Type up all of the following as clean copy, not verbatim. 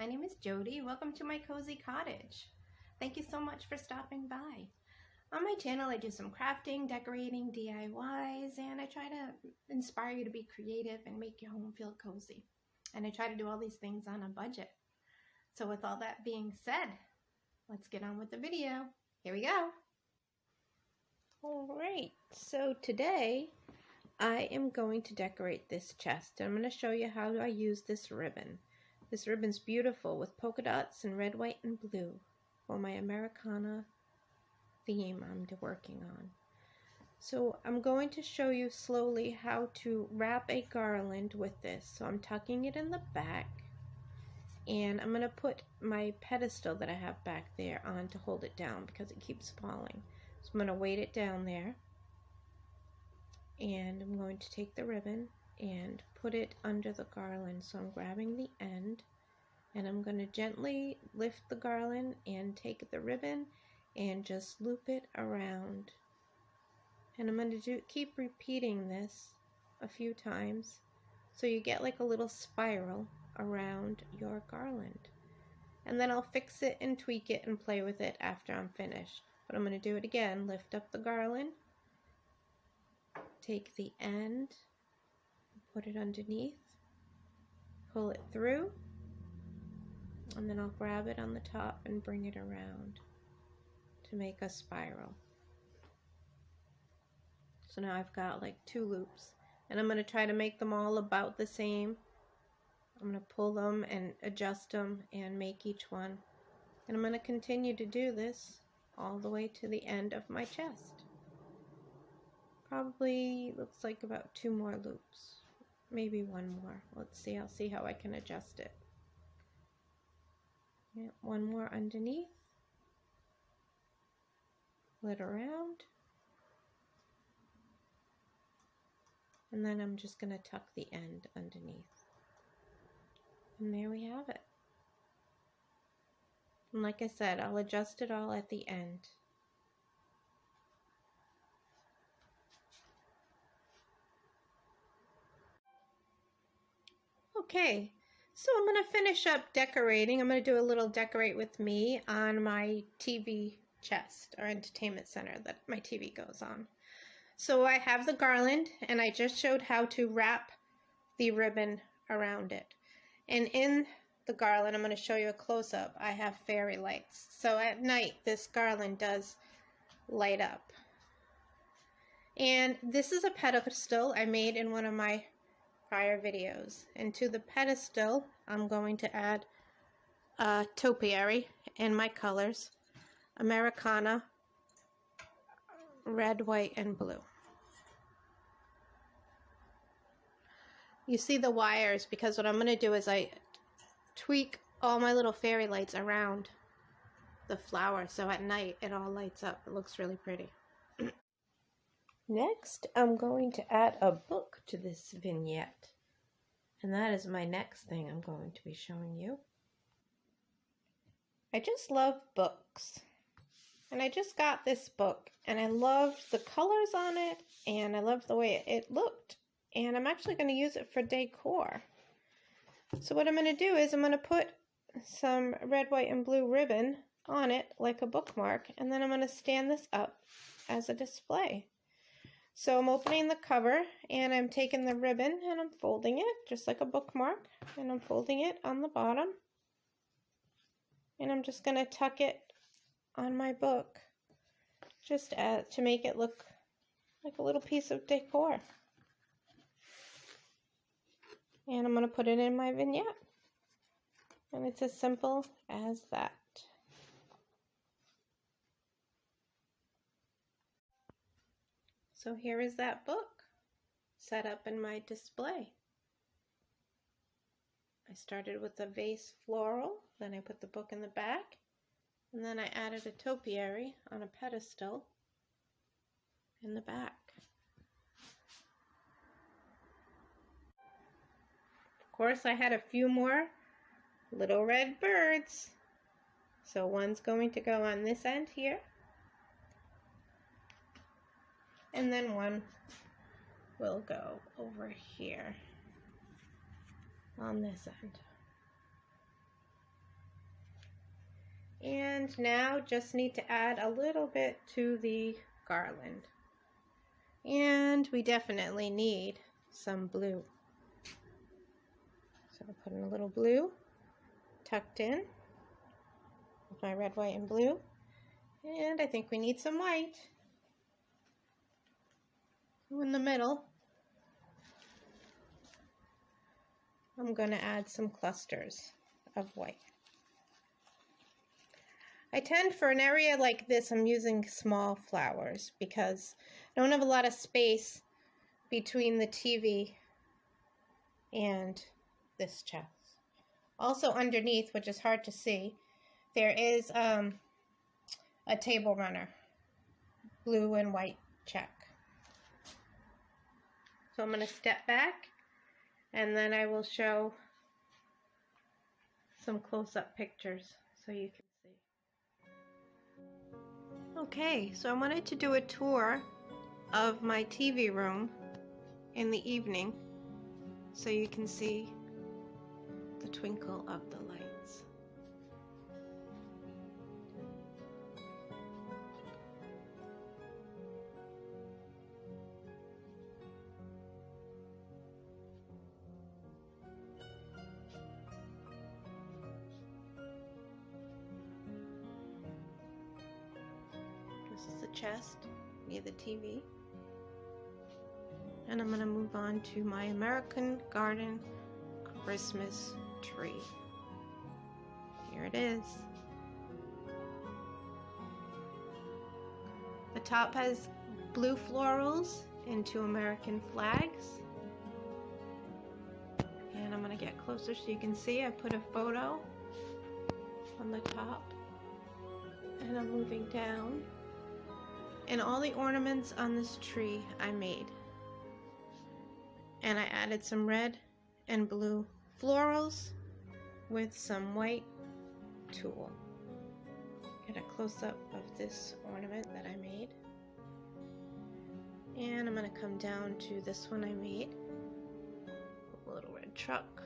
my name is Jody. Welcome to my cozy cottage. Thank you so much for stopping by. On my channel I do some crafting, decorating, DIYs, and I try to inspire you to be creative and make your home feel cozy. And I try to do all these things on a budget. So with all that being said, let's get on with the video. Here we go. Alright, so today I am going to decorate this chest. I'm going to show you how I use this ribbon. This ribbon's beautiful with polka dots and red, white, and blue for my Americana theme I'm working on. So I'm going to show you slowly how to wrap a garland with this. So I'm tucking it in the back, and I'm going to put my pedestal that I have back there on to hold it down because it keeps falling. So I'm going to weight it down there, and I'm going to take the ribbon and put it under the garland. So I'm grabbing the end and I'm going to gently lift the garland and take the ribbon and just loop it around. And I'm going to keep repeating this a few times so you get like a little spiral around your garland. And then I'll fix it and tweak it and play with it after I'm finished. But I'm going to do it again. Lift up the garland, take the end, put it underneath, pull it through, and then I'll grab it on the top and bring it around to make a spiral. So now I've got like 2 loops, and I'm going to try to make them all about the same. I'm going to pull them and adjust them and make each one. And I'm going to continue to do this all the way to the end of my chest. Probably looks like about 2 more loops, maybe 1 more. Let's see, I'll see how I can adjust it. Yeah, 1 more underneath, pull it around, and then I'm just going to tuck the end underneath. And there we have it. And like I said, I'll adjust it all at the end. Okay, so I'm going to finish up decorating. I'm going to do a little decorate with me on my TV chest or entertainment center that my TV goes on. So I have the garland, and I just showed how to wrap the ribbon around it. And in the garland, I'm going to show you a close-up. I have fairy lights. So at night, this garland does light up. And this is a pedestal I made in one of my prior videos. And to the pedestal, I'm going to add a topiary in my colors, Americana, red, white, and blue. You see the wires because what I'm going to do is I tweak all my little fairy lights around the flower, so at night it all lights up. It looks really pretty. Next, I'm going to add a book to this vignette, and that is my next thing I'm going to be showing you. I just love books, and I just got this book, and I loved the colors on it, and I loved the way it looked, and I'm actually going to use it for decor. So what I'm going to do is I'm going to put some red, white, and blue ribbon on it like a bookmark, and then I'm going to stand this up as a display. So I'm opening the cover, and I'm taking the ribbon and I'm folding it just like a bookmark, and I'm folding it on the bottom, and I'm just going to tuck it on my book just to make it look like a little piece of decor. And I'm going to put it in my vignette, and it's as simple as that. So here is that book set up in my display. I started with a vase floral, then I put the book in the back, and then I added a topiary on a pedestal in the back. Of course, I had a few more little red birds. So one's going to go on this end here, and then one will go over here on this end. And now just need to add a little bit to the garland. And we definitely need some blue. So I'll put in a little blue tucked in with my red, white, and blue. And I think we need some white in the middle. I'm going to add some clusters of white. I tend, for an area like this, I'm using small flowers because I don't have a lot of space between the TV and this chest. Also underneath, which is hard to see, there is a table runner, blue and white check. So I'm going to step back and then I will show some close-up pictures so you can see. Okay, so I wanted to do a tour of my TV room in the evening so you can see the twinkle of the lights. This is the chest near the TV. And I'm going to move on to my American Garden Christmas tree. Here it is. The top has blue florals and 2 American flags. And I'm going to get closer so you can see. I put a photo on the top. And I'm moving down. And all the ornaments on this tree I made. And I added some red and blue florals with some white tulle. Get a close-up of this ornament that I made. And I'm going to come down to this one I made. A little red truck.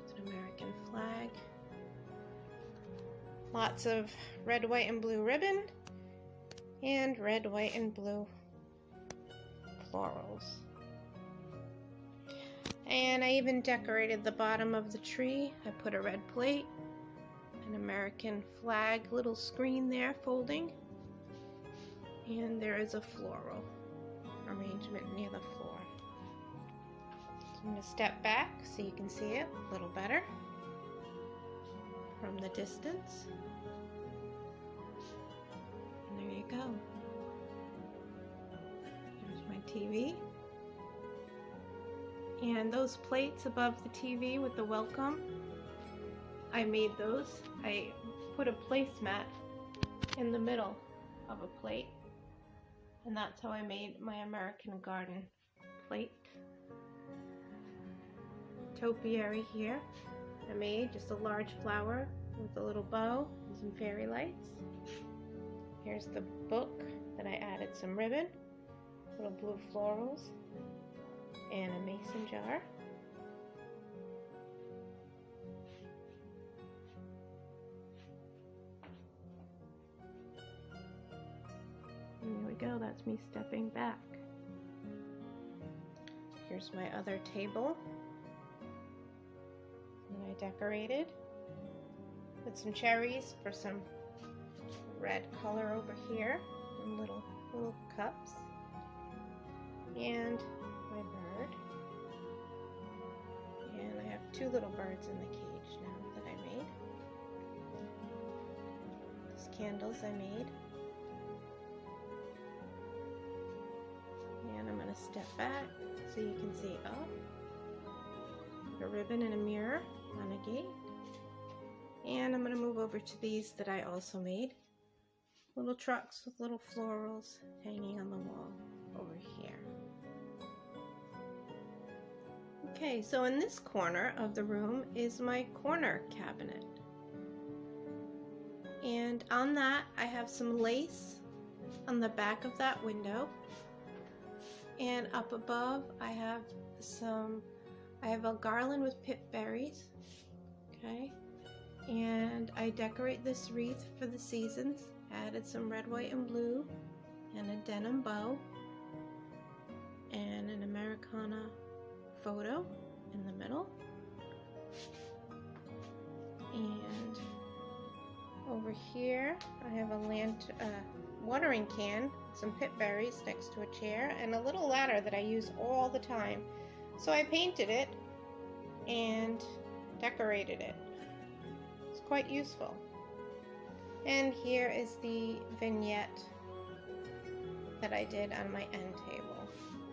It's an American flag. Lots of red, white, and blue ribbon. And red, white, and blue florals. And I even decorated the bottom of the tree. I put a red plate, an American flag little screen there folding, and there is a floral arrangement near the floor. So I'm going to step back so you can see it a little better from the distance. And there you go. There's my TV. And those plates above the TV with the welcome, I made those. I put a placemat in the middle of a plate, and that's how I made my American Garden plate. Topiary here, I made just a large flower with a little bow and some fairy lights. Here's the book that I added some ribbon, little blue florals, and a mason jar. And there we go, that's me stepping back. Here's my other table. And I decorated with some cherries for some red color over here, and little cups. And my bird. And I have 2 little birds in the cage now that I made. These candles I made. And I'm going to step back so you can see a ribbon and a mirror on a gate. And I'm going to move over to these that I also made. Little trucks with little florals hanging on the wall over here. Okay, so in this corner of the room is my corner cabinet. And on that I have some lace on the back of that window. And up above I have a garland with pip berries. Okay. And I decorate this wreath for the seasons. Added some red, white, and blue, and a denim bow, and an Americana photo in the middle. And over here I have a watering can, some pip berries next to a chair, and a little ladder that I use all the time. So I painted it and decorated it. It's quite useful. And here is the vignette that I did on my end table.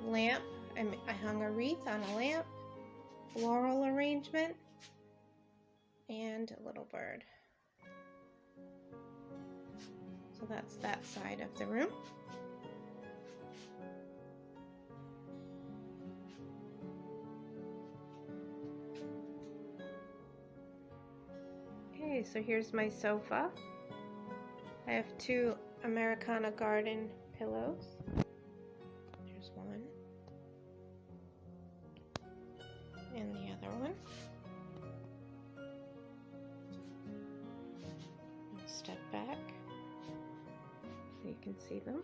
Lamp, I hung a wreath on a lamp, floral arrangement, and a little bird. So that's that side of the room. Okay, so here's my sofa. I have two Americana Garden pillows. There's one. And the other one. I'll step back so you can see them.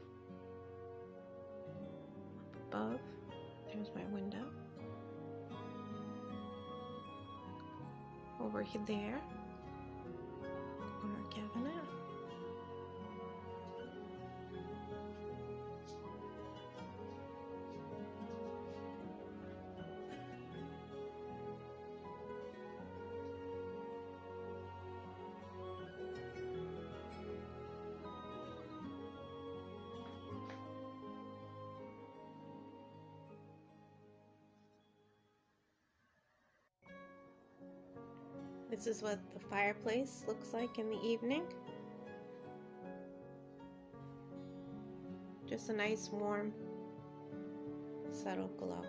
Up above, there's my window. Over there, corner cabinet. This is what the fireplace looks like in the evening. Just a nice, warm, subtle glow.